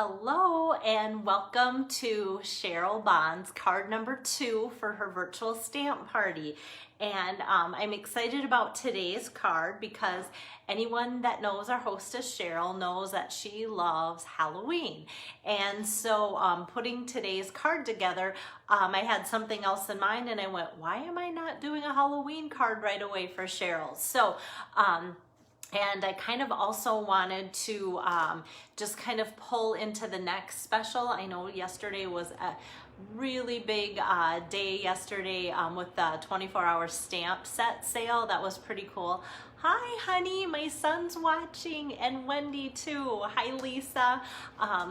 Hello and welcome to Cheryl Bond's card number 2 for her virtual stamp party. And I'm excited about today's card because anyone that knows our hostess Cheryl knows that she loves Halloween. And so putting today's card together, I had something else in mind and I went, why am I not doing a Halloween card right away for Cheryl? So and I kind of also wanted to just kind of pull into the next special. I know yesterday was a really big day yesterday with the 24-hour stamp set sale. That was pretty cool. Hi, honey, my son's watching, and Wendy too. Hi, Lisa.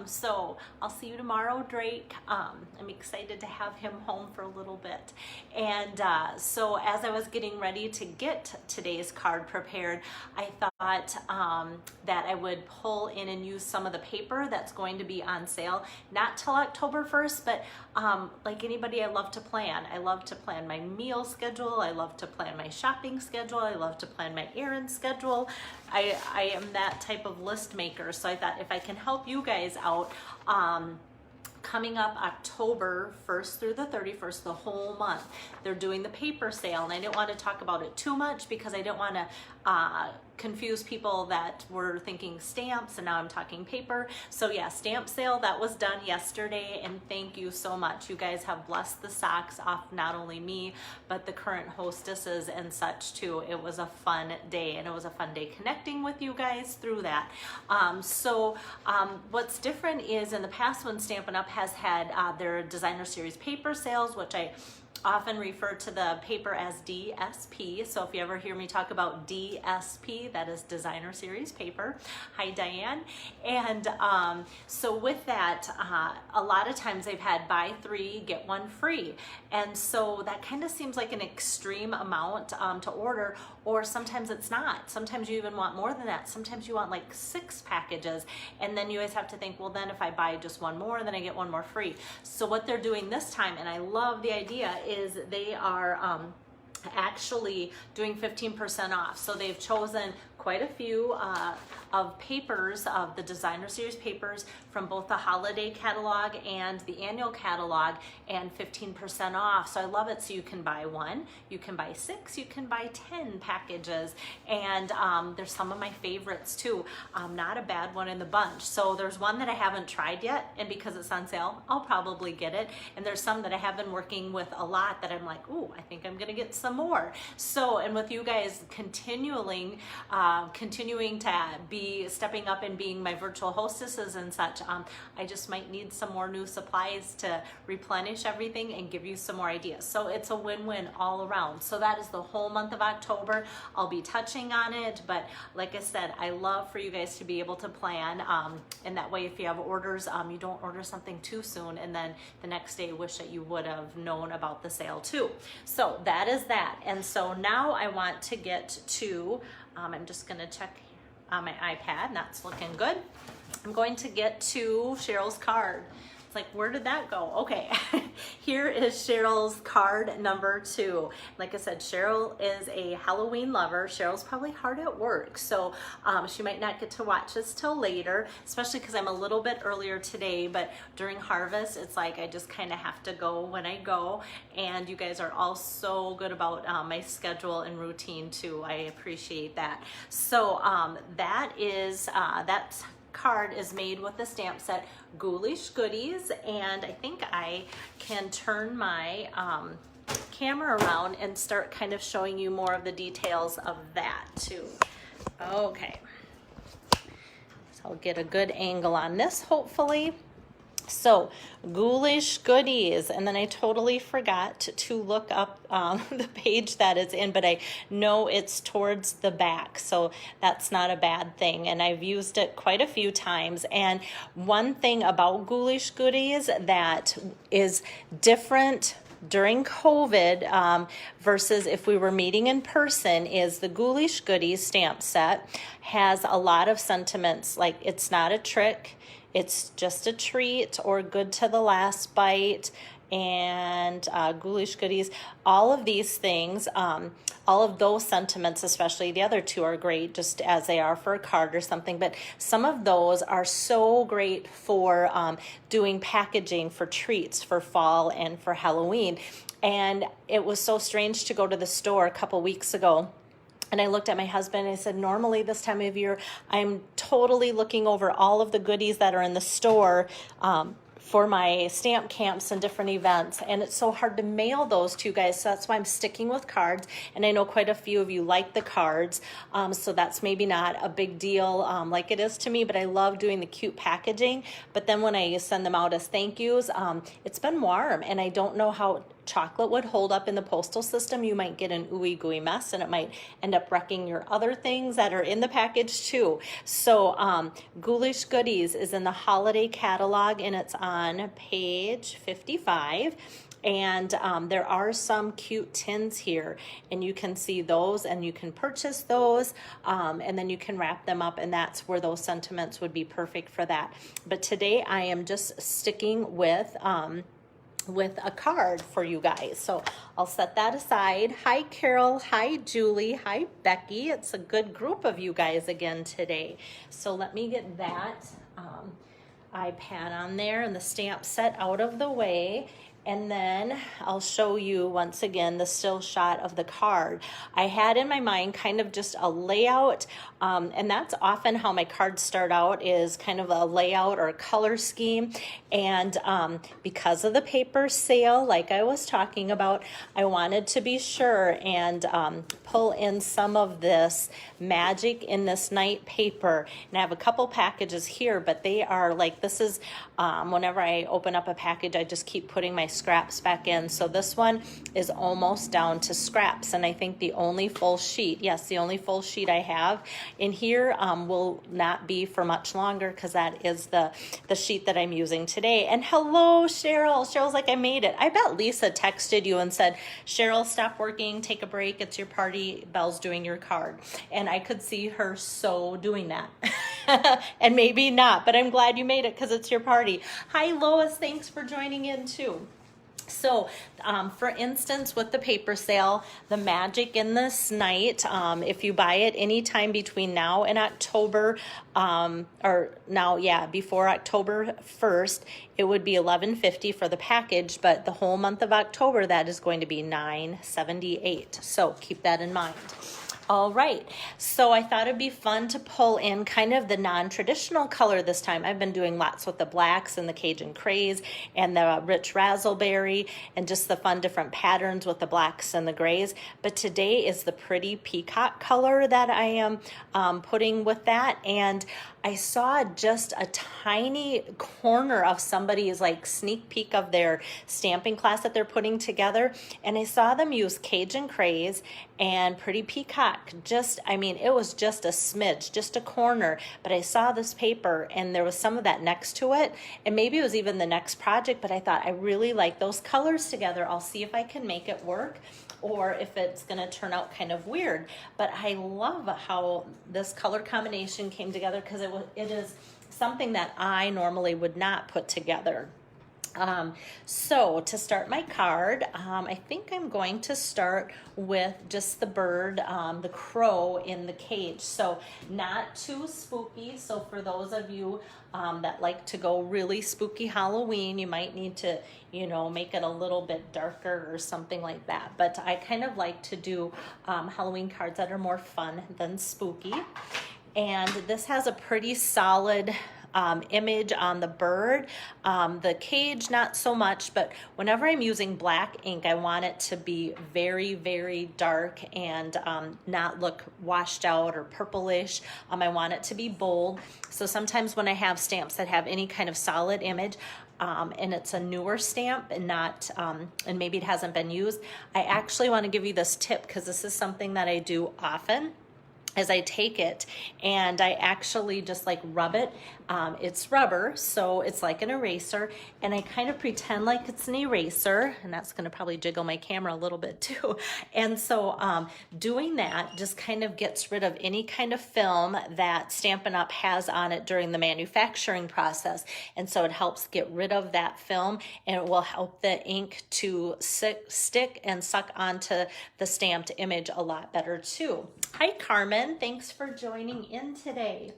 So I'll see you tomorrow, Drake. I'm excited to have him home for a little bit. And so as I was getting ready to get today's card prepared, I thought that I would pull in and use some of the paper that's going to be on sale, not till October 1st, but like anybody, I love to plan. I love to plan my meal schedule. I love to plan my shopping schedule. I love to plan my errand schedule. I am that type of list maker. So I thought if I can help you guys out, coming up October 1st through the 31st, the whole month, they're doing the paper sale. And I didn't want to talk about it too much because I didn't want to confuse people that were thinking stamps and now I'm talking paper. So yeah, stamp sale, that was done yesterday, and thank you so much. You guys have blessed the socks off not only me, but the current hostesses and such too. It was a fun day, and it was a fun day connecting with you guys through that. What's different is in the past when Stampin' Up! Has had their designer series paper sales, which I often refer to the paper as DSP. So if you ever hear me talk about DSP, that is designer series paper. Hi, Diane. And so with that, a lot of times they've had buy 3, get 1 free. And so that kind of seems like an extreme amount to order, or sometimes it's not. Sometimes you even want more than that. Sometimes you want like 6 packages. And then you always have to think, well, then if I buy just 1 more, then I get 1 more free. So what they're doing this time, and I love the idea, is they are actually doing 15% off. So they've chosen quite a few of papers, of the designer series papers from both the holiday catalog and the annual catalog, and 15% off. So I love it. So you can buy 1, you can buy 6, you can buy 10 packages. And there's some of my favorites too. Not a bad one in the bunch. So there's one that I haven't tried yet, and because it's on sale, I'll probably get it. And there's some that I have been working with a lot that I'm like, ooh, I think I'm gonna get some more. So, and with you guys continuing to be stepping up and being my virtual hostesses and such, I just might need some more new supplies to replenish everything and give you some more ideas. So it's a win-win all around. So that is the whole month of October. I'll be touching on it, but like I said, I love for you guys to be able to plan, and that way if you have orders, you don't order something too soon and then the next day wish that you would have known about the sale too. So that is that. And so now I want to get to, I'm just gonna check on my iPad, that's looking good. I'm going to get to Cheryl's card. It's like, where did that go? Okay, here is Cheryl's card number 2. Like I said, Cheryl is a Halloween lover. Cheryl's probably hard at work, so she might not get to watch this till later, especially because I'm a little bit earlier today, but during harvest, it's like I just kind of have to go when I go, and you guys are all so good about my schedule and routine too. I appreciate that. So that's card is made with the stamp set Ghoulish Goodies, and I think I can turn my camera around and start kind of showing you more of the details of that too. Okay, so I'll get a good angle on this hopefully. So Ghoulish Goodies, and then I totally forgot to look up the page that it's in, but I know it's towards the back, so that's not a bad thing, and I've used it quite a few times. And one thing about Ghoulish Goodies that is different during COVID versus if we were meeting in person is the Ghoulish Goodies stamp set has a lot of sentiments, like it's not a trick, it's just a treat, or good to the last bite. and Ghoulish Goodies. All of these things, all of those sentiments, especially the other two, are great just as they are for a card or something. But some of those are so great for doing packaging for treats for fall and for Halloween. And it was so strange to go to the store a couple weeks ago. And I looked at my husband and I said, normally this time of year, I'm totally looking over all of the goodies that are in the store for my stamp camps and different events. And it's so hard to mail those to you guys. So that's why I'm sticking with cards. And I know quite a few of you like the cards. So that's maybe not a big deal like it is to me, but I love doing the cute packaging. But then when I send them out as thank yous, it's been warm and I don't know how chocolate would hold up in the postal system. You might get an ooey gooey mess and it might end up wrecking your other things that are in the package too. So Ghoulish Goodies is in the holiday catalog and it's on page 55. And there are some cute tins here and you can see those and you can purchase those and then you can wrap them up, and that's where those sentiments would be perfect for that. But today I am just sticking with a card for you guys. So I'll set that aside. Hi, Carol. Hi, Julie. Hi, Becky. It's a good group of you guys again today. So let me get that iPad on there and the stamp set out of the way. And then I'll show you once again the still shot of the card. I had in my mind kind of just a layout, and that's often how my cards start out, is kind of a layout or a color scheme. And because of the paper sale, like I was talking about, I wanted to be sure and pull in some of this magic in this night paper. And I have a couple packages here, but they are like, this is, whenever I open up a package, I just keep putting my scraps back in. So this one is almost down to scraps, and I think the only full sheet, yes, the only full sheet I have in here will not be for much longer, because that is the sheet that I'm using today. And hello, Cheryl. Cheryl's like, I made it. I bet Lisa texted you and said, Cheryl, stop working, take a break, it's your party, Belle's doing your card. And I could see her so doing that. And maybe not, but I'm glad you made it because it's your party. Hi, Lois. Thanks for joining in too. So, for instance, with the paper sale, the magic in this night, if you buy it anytime between now and October, before October 1st, it would be $11.50 for the package, but the whole month of October, that is going to be $9.78. So keep that in mind. All right, so I thought it'd be fun to pull in kind of the non-traditional color this time. I've been doing lots with the blacks and the Cajun Craze and the rich razzleberry and just the fun different patterns with the blacks and the grays. But today is the pretty peacock color that I am putting with that. And I saw just a tiny corner of somebody's like sneak peek of their stamping class that they're putting together. And I saw them use Cajun Craze and Pretty Peacock. It was just a smidge, just a corner. But I saw this paper and there was some of that next to it. And maybe it was even the next project, but I thought I really like those colors together. I'll see if I can make it work, or if it's going to turn out kind of weird. But I love how this color combination came together, because it is something that I normally would not put together. So to start my card, I think I'm going to start with just the bird, the crow in the cage. So not too spooky. So for those of you that like to go really spooky Halloween, you might need to, make it a little bit darker or something like that. But I kind of like to do Halloween cards that are more fun than spooky. And this has a pretty solid image on the bird. The cage, not so much, but whenever I'm using black ink, I want it to be very, very dark and not look washed out or purplish. I want it to be bold. So sometimes when I have stamps that have any kind of solid image, and it's a newer stamp and not, and maybe it hasn't been used, I actually want to give you this tip, because this is something that I do often. as I take it and I actually just like rub it. It's rubber, so it's like an eraser, and I kind of pretend like it's an eraser, and that's gonna probably jiggle my camera a little bit too. And so doing that just kind of gets rid of any kind of film that Stampin' Up! Has on it during the manufacturing process. And so it helps get rid of that film, and it will help the ink to stick and suck onto the stamped image a lot better too. Hi Carmen, thanks for joining in today.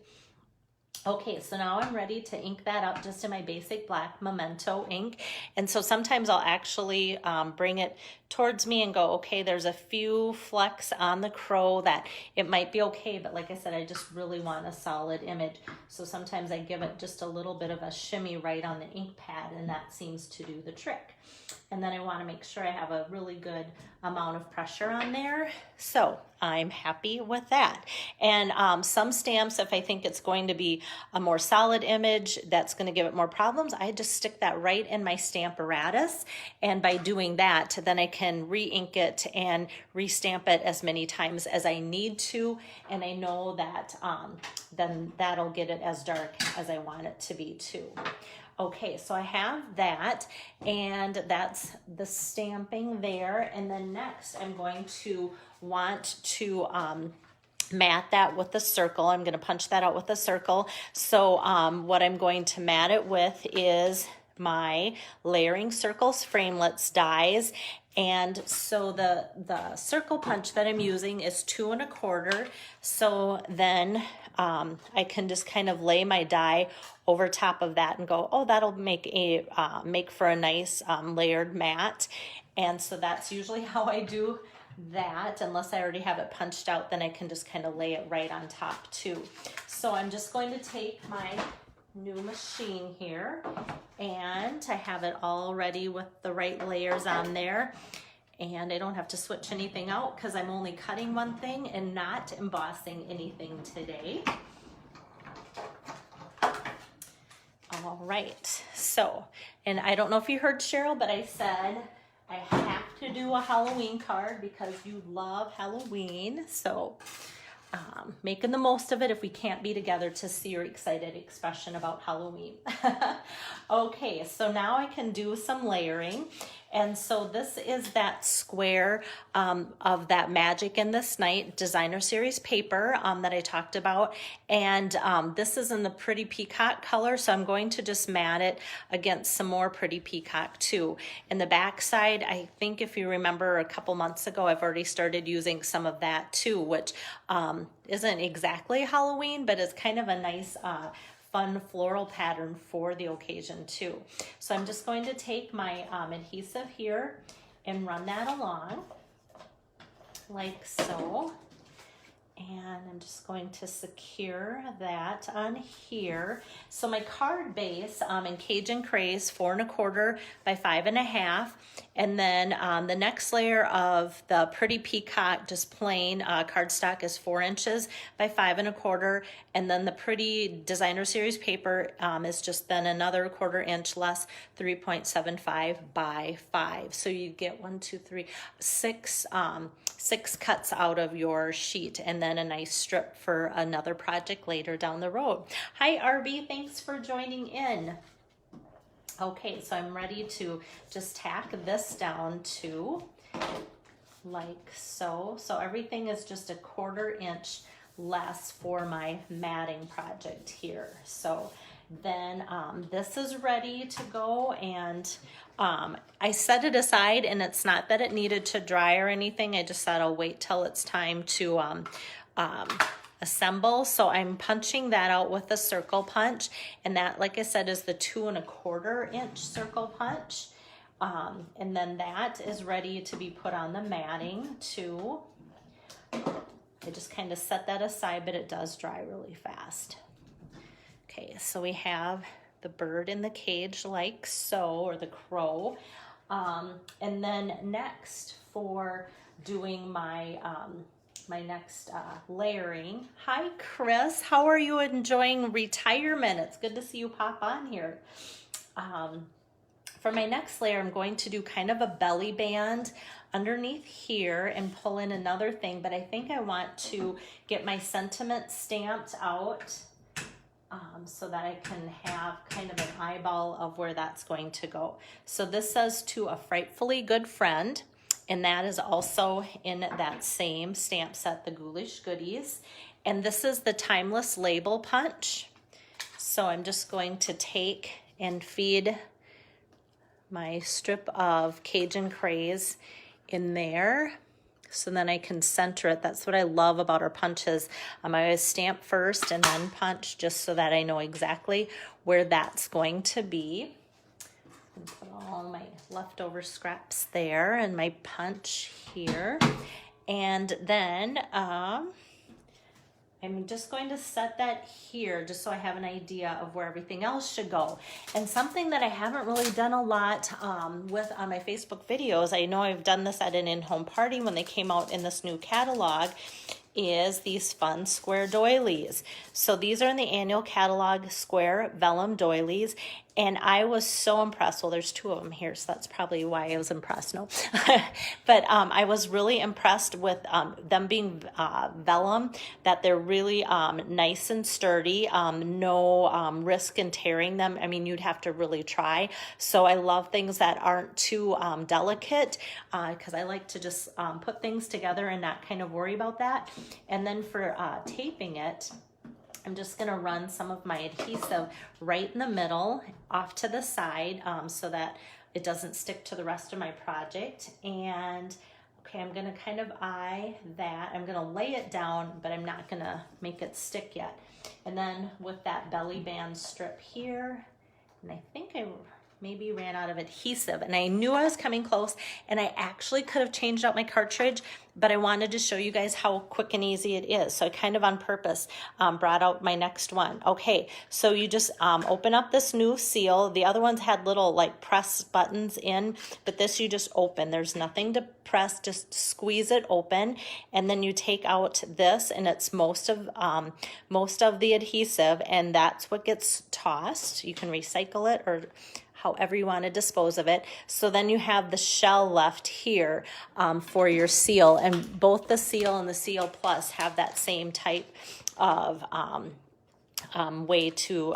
Okay, so now I'm ready to ink that up just in my basic black Memento ink. And so sometimes I'll actually bring it towards me and go, okay, there's a few flecks on the crow that it might be okay, but like I said, I just really want a solid image. So sometimes I give it just a little bit of a shimmy right on the ink pad, and that seems to do the trick. And then I want to make sure I have a really good amount of pressure on there. So I'm happy with that. And some stamps, if I think it's going to be a more solid image that's going to give it more problems, I just stick that right in my Stamparatus. And by doing that, then I can re-ink it and restamp it as many times as I need to. And I know that then that'll get it as dark as I want it to be too. Okay, so I have that, and that's the stamping there. And then next I'm going to want to mat that with the circle. I'm going to punch that out with a circle. So what I'm going to mat it with is my Layering Circles Framelits dies. And so the circle punch that I'm using is 2 1/4. So then I can just kind of lay my die over top of that and go, oh, that'll make for a nice layered mat. And so that's usually how I do that. Unless I already have it punched out, then I can just kind of lay it right on top too. So I'm just going to take my new machine here, and I have it all ready with the right layers on there. And I don't have to switch anything out because I'm only cutting one thing and not embossing anything today. All right, so, and I don't know if you heard Cheryl, but I said I have to do a Halloween card because you love Halloween. So making the most of it if we can't be together to see your excited expression about Halloween. Okay, so now I can do some layering. And so this is that square of that Magic in This Night designer series paper that I talked about. And this is in the Pretty Peacock color, so I'm going to just mat it against some more Pretty Peacock too. In the back side, I think if you remember a couple months ago, I've already started using some of that too, which isn't exactly Halloween, but it's kind of a nice fun floral pattern for the occasion too. So I'm just going to take my adhesive here and run that along like so. And I'm just going to secure that on here. So my card base in Cajun Craze 4 1/4 by 5 1/2. And then the next layer of the Pretty Peacock, just plain cardstock, is 4 inches by 5 1/4. And then the Pretty Designer Series paper is just then another 1/4 inch less, 3.75 by 5. So you get 6 cuts out of your sheet, and then a nice strip for another project later down the road. Hi RB, thanks for joining in. Okay, so I'm ready to just tack this down too, like so. So everything is just a 1/4 inch less for my matting project here. So then this is ready to go, and I set it aside, and it's not that it needed to dry or anything. I just thought I'll wait till it's time to assemble. So I'm punching that out with a circle punch, and that, like I said, is the 2 1/4 inch circle punch. And then that is ready to be put on the matting too. I just kind of set that aside, but it does dry really fast. Okay, so we have the bird in the cage like so, or the crow. And then next for doing my my next layering. Hi Chris, how are you enjoying retirement? It's good to see you pop on here. For my next layer, I'm going to do kind of a belly band underneath here and pull in another thing, but I think I want to get my sentiment stamped out so that I can have kind of an eyeball of where that's going to go. So this says "To a Frightfully Good Friend," and that is also in that same stamp set, the Ghoulish Goodies. And this is the Timeless Label Punch. So I'm just going to take and feed my strip of Cajun Craze in there, so then I can center it. That's what I love about our punches. I always stamp first and then punch, just so that I know exactly where that's going to be. And put all my leftover scraps there and my punch here. And then I'm just going to set that here just so I have an idea of where everything else should go. And something that I haven't really done a lot with on my Facebook videos, I know I've done this at an in-home party when they came out in this new catalog, is these fun square doilies. So these are in the annual catalog square vellum doilies, and I was so impressed. Well, there's two of them here, so that's probably why I was impressed. No, but I was really impressed with them being vellum, that they're really nice and sturdy, no risk in tearing them. I mean, you'd have to really try. So I love things that aren't too delicate, because I like to just put things together and not kind of worry about that. And then for taping it, I'm just going to run some of my adhesive right in the middle, off to the side, so that it doesn't stick to the rest of my project. And okay, I'm going to kind of eye that. I'm going to lay it down, but I'm not going to make it stick yet. And then with that belly band strip here, and I think I maybe ran out of adhesive, and I knew I was coming close, and I actually could have changed out my cartridge, but I wanted to show you guys how quick and easy it is. So I kind of on purpose brought out my next one. Okay, so you just open up this new seal. The other ones had little like press buttons in, but this you just open. There's nothing to press, just squeeze it open, and then you take out this, and it's most of the adhesive, and that's what gets tossed. You can recycle it or however you want to dispose of it. So then you have the shell left here for your seal, and both the Seal and the Seal Plus have that same type of way to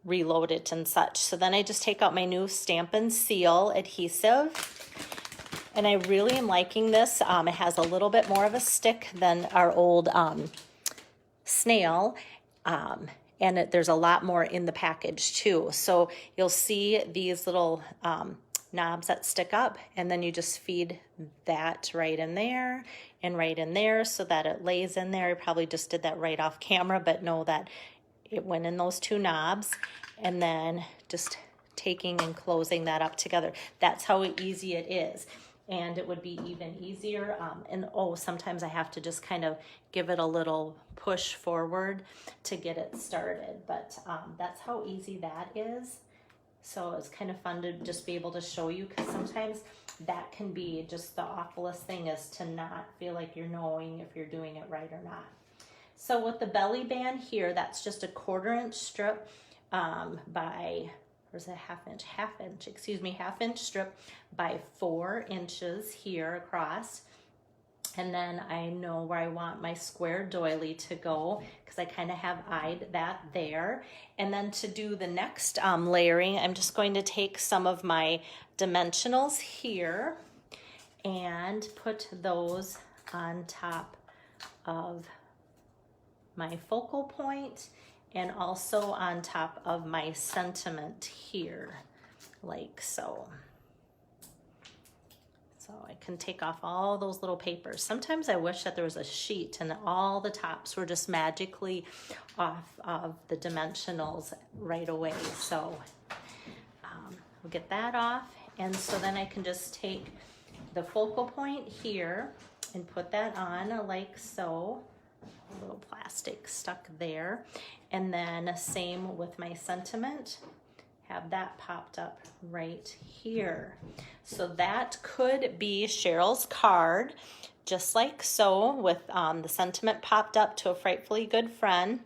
reload it and such. So then I just take out my new Stampin' Seal adhesive, and I really am liking this. It has a little bit more of a stick than our old snail. And there's a lot more in the package too. So you'll see these little knobs that stick up, and then you just feed that right in there and right in there so that it lays in there. I probably just did that right off camera, but know that it went in those two knobs, and then just taking and closing that up together. That's how easy it is. And it would be even easier. Sometimes I have to just kind of give it a little push forward to get it started. But that's how easy that is. So it's kind of fun to just be able to show you, because sometimes that can be just the awfulest thing, is to not feel like you're knowing if you're doing it right or not. So with the belly band here, that's just a 1/4 inch strip by... There's a half inch strip by 4 inches here across. And then I know where I want my square doily to go, because I kind of have eyed that there. And then to do the next layering, I'm just going to take some of my dimensionals here and put those on top of my focal point, and also on top of my sentiment here, like so. So I can take off all those little papers. Sometimes I wish that there was a sheet and all the tops were just magically off of the dimensionals right away. So we'll get that off. And so then I can just take the focal point here and put that on like so. A little plastic stuck there. And then same with my sentiment, have that popped up right here. So that could be Cheryl's card, just like so, with the sentiment popped up, to a frightfully good friend.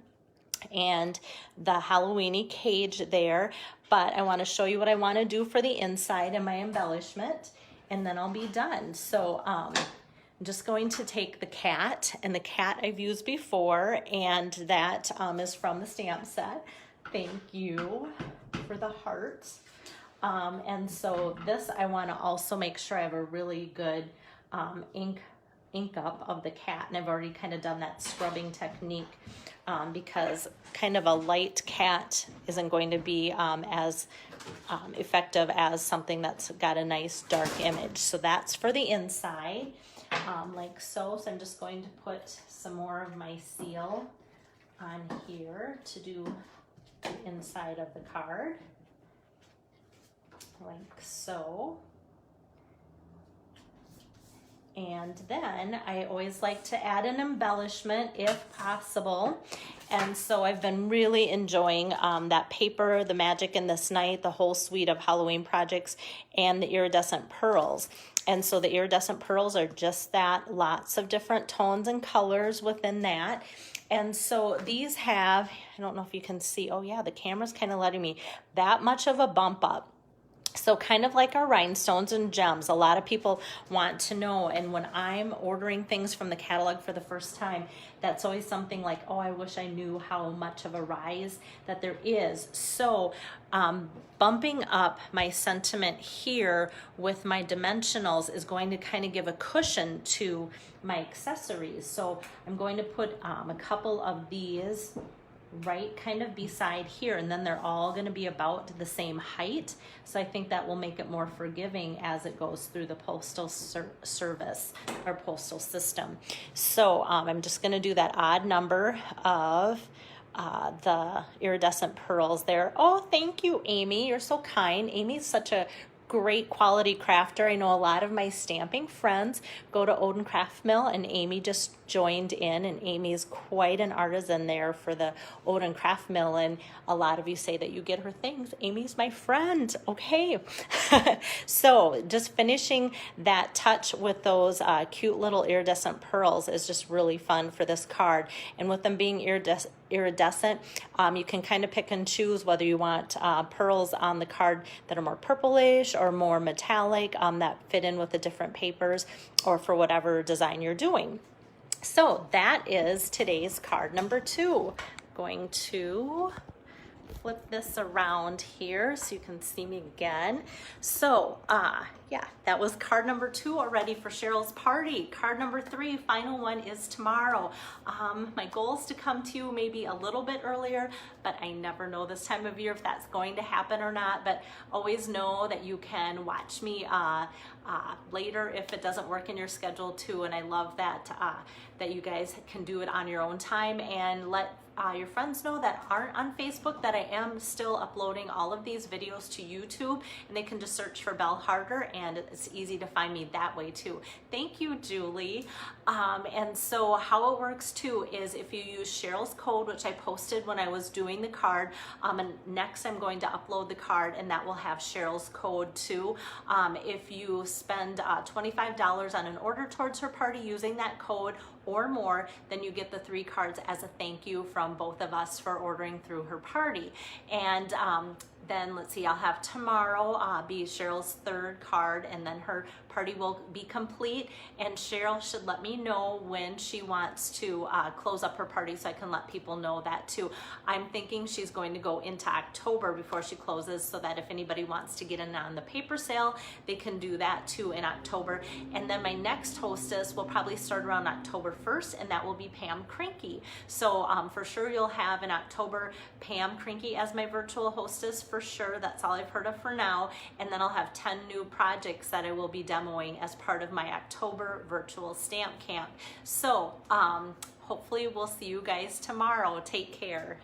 and the Halloweeny cage there. But I want to show you what I want to do for the inside and my embellishment, and then I'll be done. So I'm just going to take the cat, and the cat I've used before, and that is from the stamp set. Thank you for the hearts. And so this, I want to also make sure I have a really good ink up of the cat, and I've already kind of done that scrubbing technique because kind of a light cat isn't going to be as effective as something that's got a nice dark image. So that's for the inside, like so. So I'm just going to put some more of my seal on here to do the inside of the card, like so. And then I always like to add an embellishment if possible. And so I've been really enjoying that paper, the Magic in This Night, the whole suite of Halloween projects, and the iridescent pearls. And so the iridescent pearls are just that, lots of different tones and colors within that. And so these have, I don't know if you can see, oh yeah, the camera's kind of letting me, that much of a bump up. So kind of like our rhinestones and gems, a lot of people want to know, and when I'm ordering things from the catalog for the first time, that's always something like, oh, I wish I knew how much of a rise that there is. So bumping up my sentiment here with my dimensionals is going to kind of give a cushion to my accessories. So I'm going to put a couple of these right kind of beside here, and then they're all going to be about the same height. So I think that will make it more forgiving as it goes through the postal service or postal system. So I'm just going to do that odd number of the iridescent pearls there. Oh, thank you, Amy. You're so kind. Amy's such a great quality crafter. I know a lot of my stamping friends go to Odin Craft Mill, and Amy just joined in, and Amy's quite an artisan there for the Odin Craft Mill, and a lot of you say that you get her things. Amy's my friend. Okay. So just finishing that touch with those cute little iridescent pearls is just really fun for this card. And with them being iridescent, you can kind of pick and choose whether you want pearls on the card that are more purplish or more metallic, that fit in with the different papers, or for whatever design you're doing. So that is today's card number 2. Going to flip this around here so you can see me again. So yeah, that was card number 2 already for Cheryl's party. Card number 3, final one, is tomorrow. My goal is to come to you maybe a little bit earlier, but I never know this time of year if that's going to happen or not. But always know that you can watch me later if it doesn't work in your schedule too. And I love that that you guys can do it on your own time, and let your friends know that aren't on Facebook that I am still uploading all of these videos to YouTube, and they can just search for Belle Harder, and it's easy to find me that way too. Thank you, Julie. And so how it works too is if you use Cheryl's code, which I posted when I was doing the card, and next I'm going to upload the card, and that will have Cheryl's code too. If you spend $25 on an order towards her party using that code or more, then you get the 3 cards as a thank you from both of us for ordering through her party. And then let's see, I'll have tomorrow be Cheryl's 3rd card, and then her party will be complete, and Cheryl should let me know when she wants to close up her party so I can let people know that too. I'm thinking she's going to go into October before she closes, so that if anybody wants to get in on the paper sale, they can do that too in October. And then my next hostess will probably start around October 1st, and that will be Pam Crinky. So for sure you'll have in October Pam Crinky as my virtual hostess for sure. That's all I've heard of for now. And then I'll have 10 new projects that I will be demoing as part of my October virtual stamp camp. So hopefully we'll see you guys tomorrow. Take care.